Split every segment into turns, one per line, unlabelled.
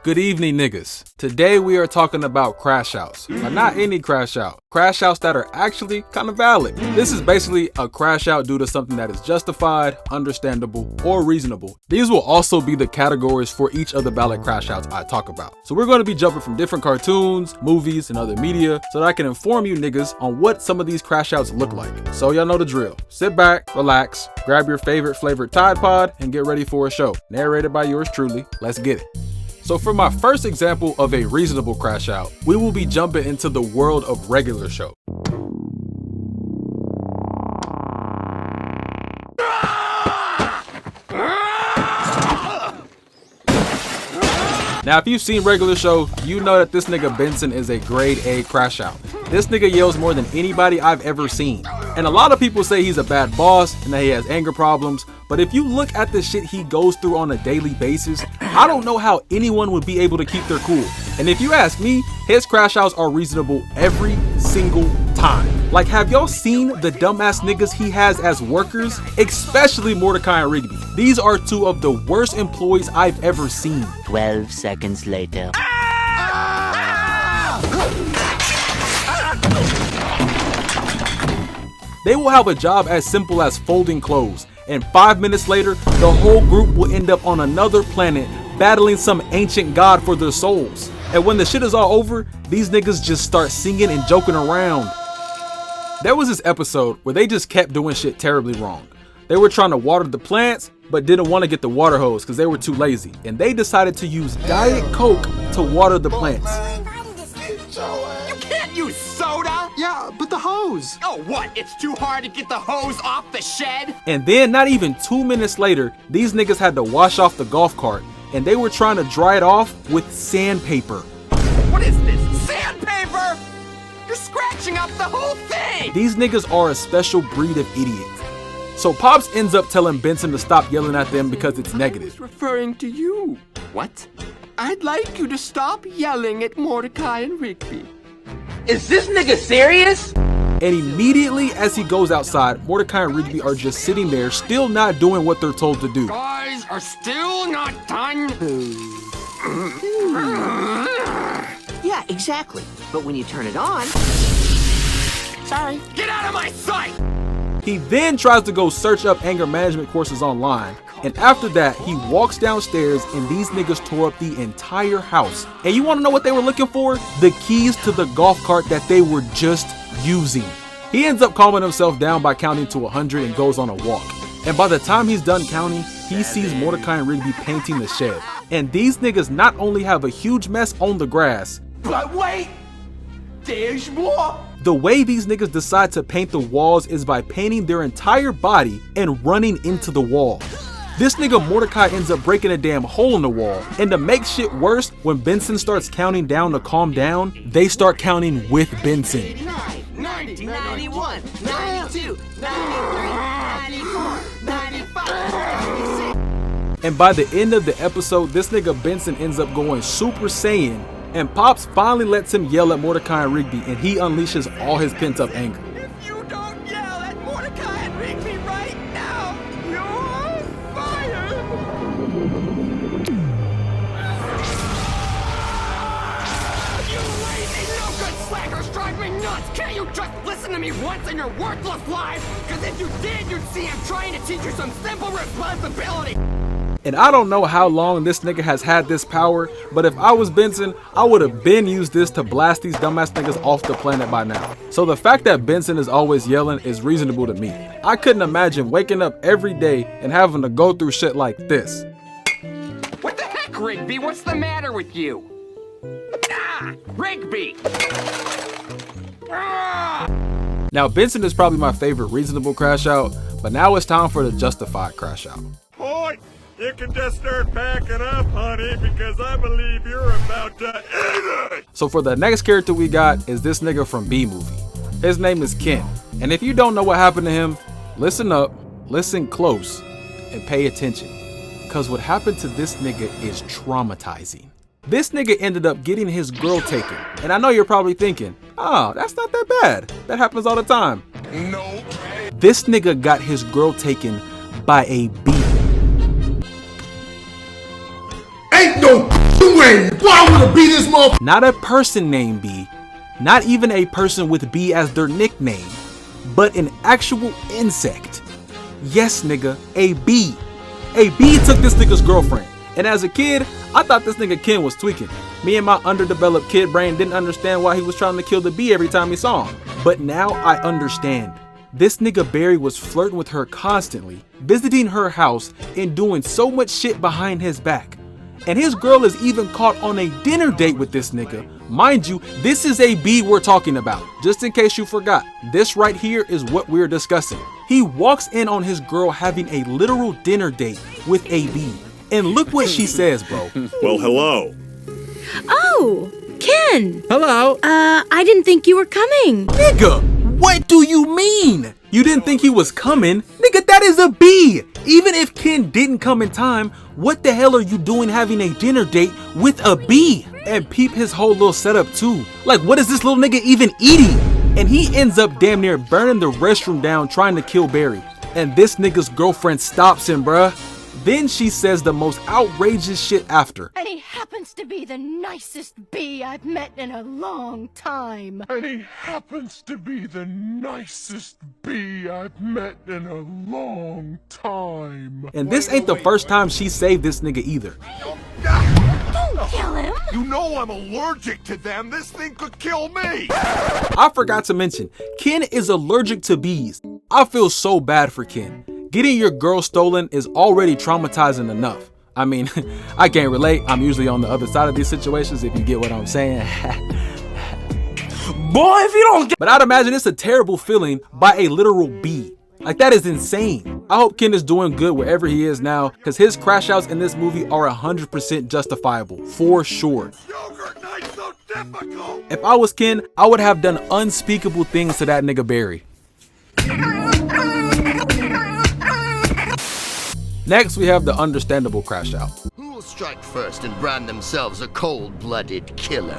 Good evening, niggas. Today we are talking about crash outs, but not any crash out. Crash outs that are actually kind of valid. This is basically a crash out due to something that is justified, understandable, or reasonable. These will also be the categories for each of the valid crash outs I talk about. So we're going to be jumping from different cartoons, movies, and other media so that I can inform you niggas on what some of these crash outs look like. So y'all know the drill. Sit back, relax, grab your favorite flavored Tide Pod, and get ready for a show. Narrated by yours truly. Let's get it. So for my first example of a reasonable crash out, we will be jumping into the world of regular show. Now, if you've seen regular show, you know that this nigga Benson is a grade A crash out. This nigga yells more than anybody I've ever seen. And a lot of people say he's a bad boss and that he has anger problems, but if you look at the shit he goes through on a daily basis, I don't know how anyone would be able to keep their cool. And if you ask me, his crash outs are reasonable every single time. Like, have y'all seen the dumbass niggas he has as workers? Especially Mordecai and Rigby. These are two of the worst employees I've ever seen.
12 seconds later.
They will have a job as simple as folding clothes, and 5 minutes later, the whole group will end up on another planet battling some ancient god for their souls. And when the shit is all over, these niggas just start singing and joking around. There was this episode where they just kept doing shit terribly wrong. They were trying to water the plants, but didn't want to get the water hose because they were too lazy. And they decided to use Diet Coke to water the plants.
You can't use soda!
Yeah, but the hose!
Oh, what? It's too hard to get the hose off the shed?
And then not even 2 minutes later, these niggas had to wash off the golf cart and they were trying to dry it off with sandpaper.
What is this? Sandpaper? You're scratching up the whole thing!
These niggas are a special breed of idiot. So Pops ends up telling Benson to stop yelling at them because it's negative.
I was referring to you.
What?
I'd like you to stop yelling at Mordecai and Rigby.
Is this nigga serious?
And immediately as he goes outside, Mordecai and Rigby are just sitting there, still not doing what they're told to do.
Guys are still not done.
Yeah, exactly. But when you turn it on... Sorry.
Get out of my sight!
He then tries to go search up anger management courses online, and after that, he walks downstairs and these niggas tore up the entire house. And you wanna know what they were looking for? The keys to the golf cart that they were just using. He ends up calming himself down by counting to 100 and goes on a walk. And by the time he's done counting, he sees Mordecai and Rigby painting the shed. And these niggas not only have a huge mess on the grass,
But wait! There's more!
the way these niggas decide to paint the walls is by painting their entire body and running into the wall. This nigga Mordecai ends up breaking a damn hole in the wall. And to make shit worse, when Benson starts counting down to calm down, they start counting with Benson.
89, 90, 91, 92, 93, 94, 95, 96.
And by the end of the episode, this nigga Benson ends up going Super Saiyan, and Pops finally lets him yell at Mordecai and Rigby, and he unleashes all his pent-up anger.
If you don't yell at Mordecai and Rigby right now, you're fired! You lazy, no-good slackers drive me nuts! Can't you just listen to me once in your worthless life? Because if you did, you'd see I'm trying to teach you some simple responsibility!
And I don't know how long this nigga has had this power, but if I was Benson, I would have been used this to blast these dumbass niggas off the planet by now. So the fact that Benson is always yelling is reasonable to me. I couldn't imagine waking up every day and having to go through shit like this.
What the heck, Rigby? What's the matter with you? Ah! Rigby! Ah!
Now Benson is probably my favorite reasonable crash out, but now it's time for the justified crash out.
Point! You can just start packing up, honey, because I believe you're about to eat it!
So for the next character we got is this nigga from B-Movie. His name is Ken. And if you don't know what happened to him, listen up, listen close, and pay attention. Cause what happened to this nigga is traumatizing. This nigga ended up getting his girl taken. And I know you're probably thinking, oh, that's not that bad. That happens all the time.
No.
This nigga got his girl taken by a bee.
Ain't no
ready. Boy, I wanna be this motherfucker.
Not a person named B, not even a person with B as their nickname, but an actual insect. Yes, nigga, a bee. A bee took this nigga's girlfriend. And as a kid, I thought this nigga Ken was tweaking. Me and my underdeveloped kid brain didn't understand why he was trying to kill the bee every time he saw him. But now I understand. This nigga Barry was flirting with her constantly, visiting her house and doing so much shit behind his back. And his girl is even caught on a dinner date with this nigga. Mind you, this is a bee we're talking about. Just in case you forgot, this right here is what we're discussing. He walks in on his girl having a literal dinner date with a bee. And look what she says, bro.
Well, hello.
Oh, Ken.
Hello.
I didn't think you were coming.
Nigga, what do you mean? You didn't think he was coming? Nigga, that is a bee. Even if Ken didn't come in time, what the hell are you doing having a dinner date with a bee? And peep his whole little setup too. Like, what is this little nigga even eating? And he ends up damn near burning the restroom down trying to kill Barry. And this nigga's girlfriend stops him, bruh. Then she says the most outrageous shit after.
And he happens to be the nicest bee I've met in a long time.
And he happens to be the nicest bee I've met in a long time.
And this ain't the first time she saved this nigga either.
Don't kill him.
You know I'm allergic to them. This thing could kill me.
I forgot to mention, Ken is allergic to bees. I feel so bad for Ken. Getting your girl stolen is already traumatizing enough. I mean, I can't relate. I'm usually on the other side of these situations, if you get what I'm saying.
Boy, if you don't get...
But I'd imagine it's a terrible feeling by a literal bee. Like, that is insane. I hope Ken is doing good wherever he is now, because his crash outs in this movie are 100% justifiable, for sure.
Yogurt night's so difficult.
If I was Ken, I would have done unspeakable things to that nigga Barry. Next, we have the understandable crash out.
Who will strike first and brand themselves a cold-blooded killer?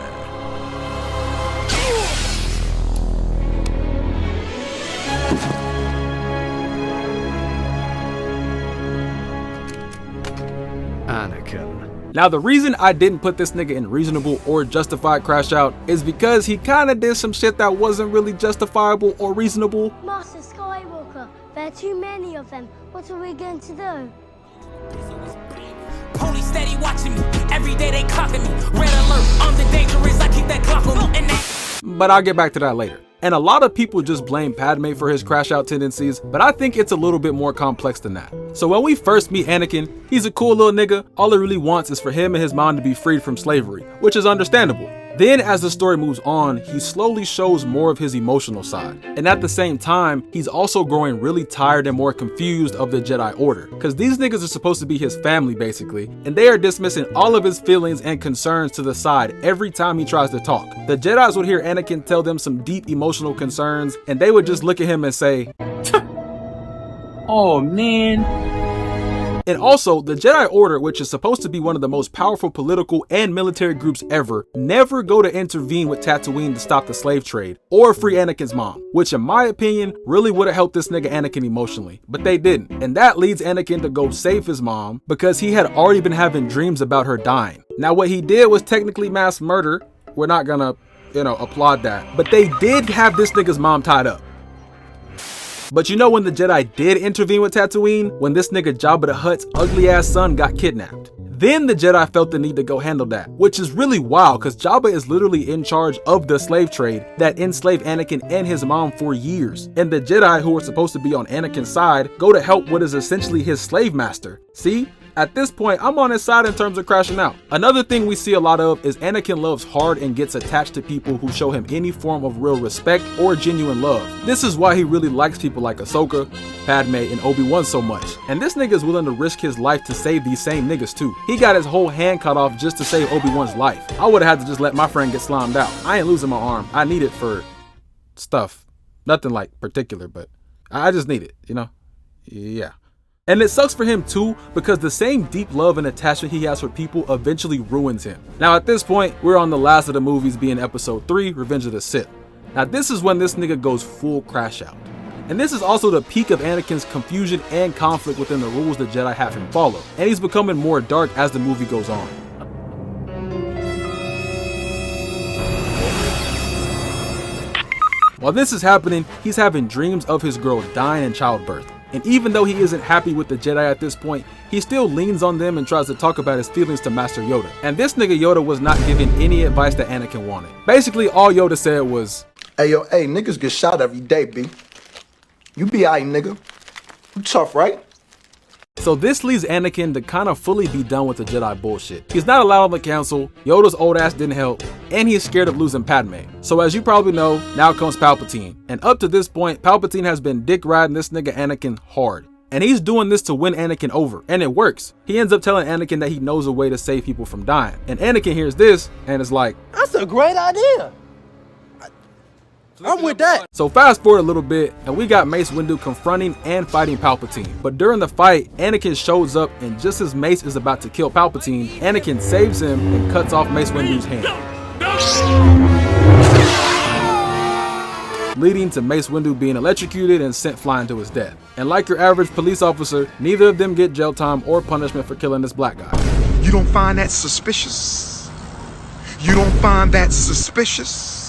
Anakin. Now, the reason I didn't put this nigga in reasonable or justified crash out is because he kinda did some shit that wasn't really justifiable or reasonable.
Master Skywalker, there are too many of them. What are we going to do?
Police steady watching me. Every day they clocking me. Red alert, I'm the dangerous. I keep that clock on me.
But I'll get back to that later. And a lot of people just blame Padme for his crash out tendencies, but I think it's a little bit more complex than that. So when we first meet Anakin, he's a cool little nigga. All he really wants is for him and his mom to be freed from slavery, which is understandable. Then as the story moves on, he slowly shows more of his emotional side. And at the same time, he's also growing really tired and more confused of the Jedi Order. Cause these niggas are supposed to be his family basically, and they are dismissing all of his feelings and concerns to the side every time he tries to talk. The Jedis would hear Anakin tell them some deep emotional concerns, and they would just look at him and say,
Oh man.
And also, the Jedi Order, which is supposed to be one of the most powerful political and military groups ever, never go to intervene with Tatooine to stop the slave trade or free Anakin's mom, which in my opinion really would have helped this nigga Anakin emotionally, but they didn't. And that leads Anakin to go save his mom because he had already been having dreams about her dying. Now what he did was technically mass murder. We're not gonna, applaud that, but they did have this nigga's mom tied up. But you know when the Jedi did intervene with Tatooine? When this nigga Jabba the Hutt's ugly ass son got kidnapped. Then the Jedi felt the need to go handle that, which is really wild because Jabba is literally in charge of the slave trade that enslaved Anakin and his mom for years. And the Jedi who were supposed to be on Anakin's side go to help what is essentially his slave master. See? At this point, I'm on his side in terms of crashing out. Another thing we see a lot of is Anakin loves hard and gets attached to people who show him any form of real respect or genuine love. This is why he really likes people like Ahsoka, Padme, and Obi-Wan so much. And this nigga is willing to risk his life to save these same niggas too. He got his whole hand cut off just to save Obi-Wan's life. I would have had to just let my friend get slimed out. I ain't losing my arm. I need it for stuff. Nothing like particular, but I just need it, Yeah. And it sucks for him too, because the same deep love and attachment he has for people eventually ruins him. Now at this point, we're on the last of the movies, being episode 3, Revenge of the Sith. Now this is when this nigga goes full crash out. And this is also the peak of Anakin's confusion and conflict within the rules the Jedi have him follow. And he's becoming more dark as the movie goes on. While this is happening, he's having dreams of his girl dying in childbirth. And even though he isn't happy with the Jedi at this point, he still leans on them and tries to talk about his feelings to Master Yoda. And this nigga Yoda was not giving any advice that Anakin wanted. Basically, all Yoda said was,
"Hey yo, hey, niggas get shot every day, B. You be aight, nigga. You tough, right?"
So this leaves Anakin to kind of fully be done with the Jedi bullshit. He's not allowed on the council, Yoda's old ass didn't help, and he's scared of losing Padme. So as you probably know, now comes Palpatine. And up to this point, Palpatine has been dick riding this nigga Anakin hard. And he's doing this to win Anakin over, and it works. He ends up telling Anakin that he knows a way to save people from dying. And Anakin hears this, and is like,
"That's a great idea. I'm with that."
So fast forward a little bit, and we got Mace Windu confronting and fighting Palpatine. But during the fight, Anakin shows up, and just as Mace is about to kill Palpatine, Anakin saves him and cuts off Mace Windu's hand. Leading to Mace Windu being electrocuted and sent flying to his death. And like your average police officer, neither of them get jail time or punishment for killing this black guy.
You don't find that suspicious? You don't find that suspicious?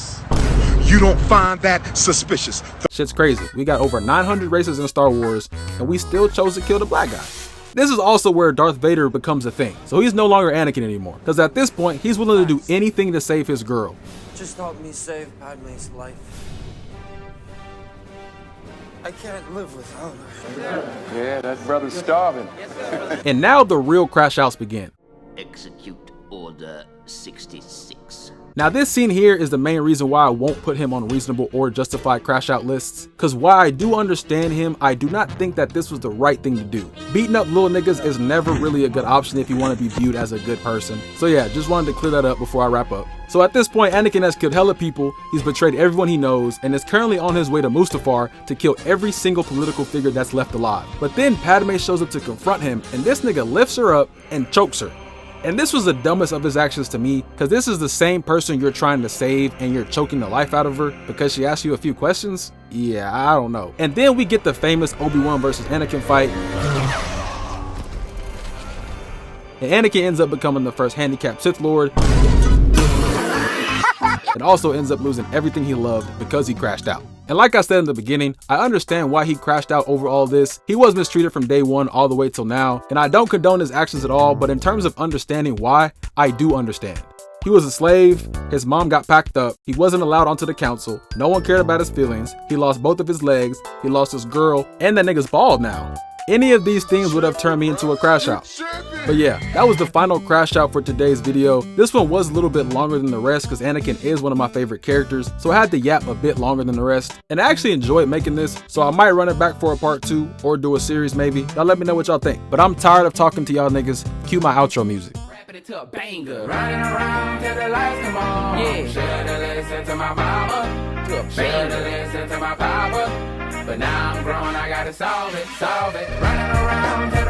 You don't find that suspicious?
Shit's crazy. We got over 900 races in Star Wars, and we still chose to kill the black guy. This is also where Darth Vader becomes a thing. So he's no longer Anakin anymore. Because at this point, he's willing to do anything to save his girl.
Just help me save Padme's life. I can't live without her.
Yeah, that brother's starving.
And now the real crash outs begin.
Execute Order 66.
Now this scene here is the main reason why I won't put him on reasonable or justified crash out lists. Cause while I do understand him, I do not think that this was the right thing to do. Beating up little niggas is never really a good option if you want to be viewed as a good person. So yeah, just wanted to clear that up before I wrap up. So at this point, Anakin has killed hella people, he's betrayed everyone he knows, and is currently on his way to Mustafar to kill every single political figure that's left alive. But then Padme shows up to confront him, and this nigga lifts her up and chokes her. And this was the dumbest of his actions to me, because this is the same person you're trying to save and you're choking the life out of her because she asked you a few questions? Yeah, I don't know. And then we get the famous Obi-Wan versus Anakin fight. And Anakin ends up becoming the first handicapped Sith Lord. And also ends up losing everything he loved because he crashed out. And like I said in the beginning, I understand why he crashed out over all this. He was mistreated from day one all the way till now, and I don't condone his actions at all, but in terms of understanding why, I do understand. He was a slave, his mom got packed up, he wasn't allowed onto the council, no one cared about his feelings, he lost both of his legs, he lost his girl, and that nigga's bald now. Any of these things would have turned me into a crash out. But yeah, that was the final crash out for today's video. This one was a little bit longer than the rest because Anakin is one of my favorite characters, so I had to yap a bit longer than the rest. And I actually enjoyed making this, so I might run it back for a part 2 or do a series maybe. Y'all let me know what y'all think. But I'm tired of talking to y'all niggas. Cue my outro music.
It to a banger. Running around till the lights come on. Yeah. Should've listened to my mama. Should've listened to my papa. But now I'm grown, I gotta solve it. Running around till